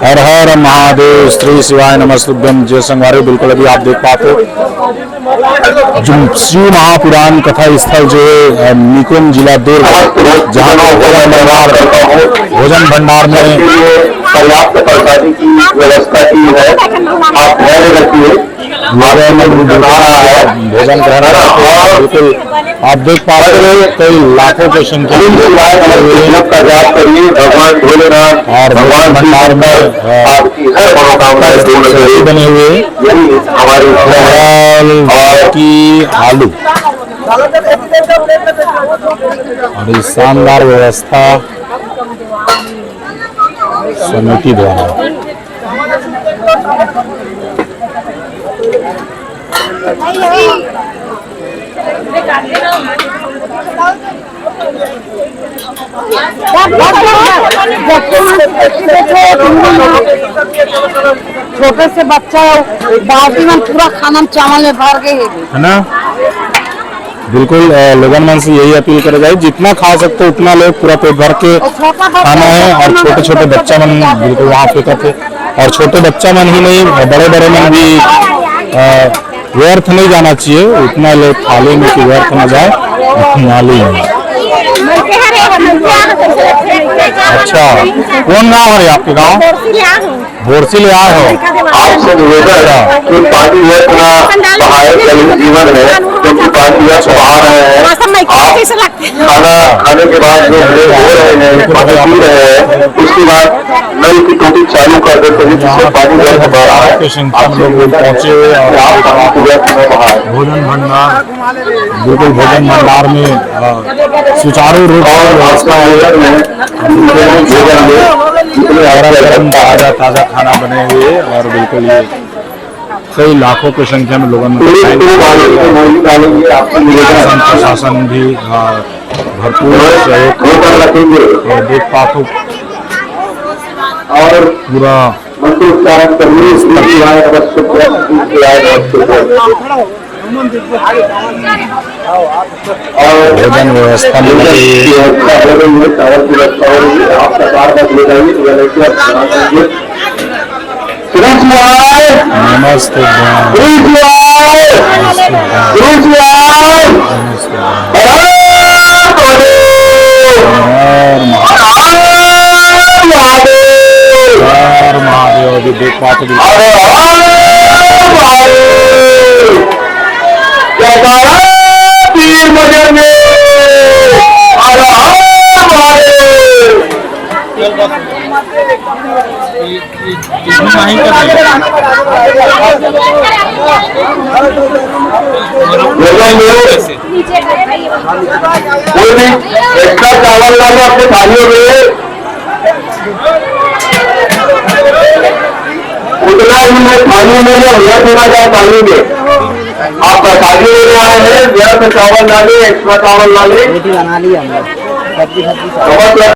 हर हर महादेव। श्री शिवाय नमस्तुभ्यम। जय संगवारी। बिल्कुल अभी आप देख पाते शिव महापुराण कथा स्थल जो है निकुंज जिला दुर्ग, जहाँ भोजन भंडार में पर्याप्त प्रसादी की व्यवस्था की है। आप ध्यान रखिए, भोजन ग्रहण करते। बिल्कुल आप देख पा रहे हैं कई लाखों के संख्या का जाप करिए। भगवान भोलेनाथ और भगवान भंडार में आपकी हर मनोकामनाएं पूर्ण बने हुए यही हमारी की आलू और इस शानदार व्यवस्था समिति द्वारा छोटे से बच्चा बाल्टी में पूरा खाना चावल में भर गए है ना। बिल्कुल लोगन मन से यही अपील करे जाए, जितना खा सकते उतना लोग पूरा पेट भर के खाना है। और छोटे छोटे बच्चा मन बिल्कुल वहाँ फेंका थे, और छोटे बच्चा मन ही नहीं बड़े बड़े मन भी व्यर्थ नहीं जाना चाहिए। उतना लोग थाली में कि व्यर्थ न जाए नाली में। अच्छा, कौन गाँव है आपके गाँव? बोरसी ले आए हो। आपसे निवेदन है कि पार्टी है अपना सहायक जीवन है, क्योंकि पार्टी है आ रहे हैं। खाना खाने के बाद जो ब्रेक हो रहे हैं, पानी पी रहे हैं, उसके बाद नल की टूटी चालू कर देते हैं, जिससे पानी व्यर्थ बह रहा है। लोग पहुंचे हुए और भोजन भंडार बिल्कुल भोजन भंडार में सुचारू रूप से व्यवस्था है। ताजा खाना बने हुए और बिल्कुल ये कई लाखों की संख्या में लोगों ने प्रशासन भी भरपूर सहयोग देख पाते और पूरा भोजन व्यवस्था नमस्ते महादेव। अभी देख पाते कोई भी एक्स्ट्रा चावल डालो अपने थालियों में, उतना ही मैं थाली में व्यर्थ होना जाए। थाली में आप प्रसादी लेने आए हैं, व्यर्थ चावल डाले, एक्स्ट्रा चावल डाले।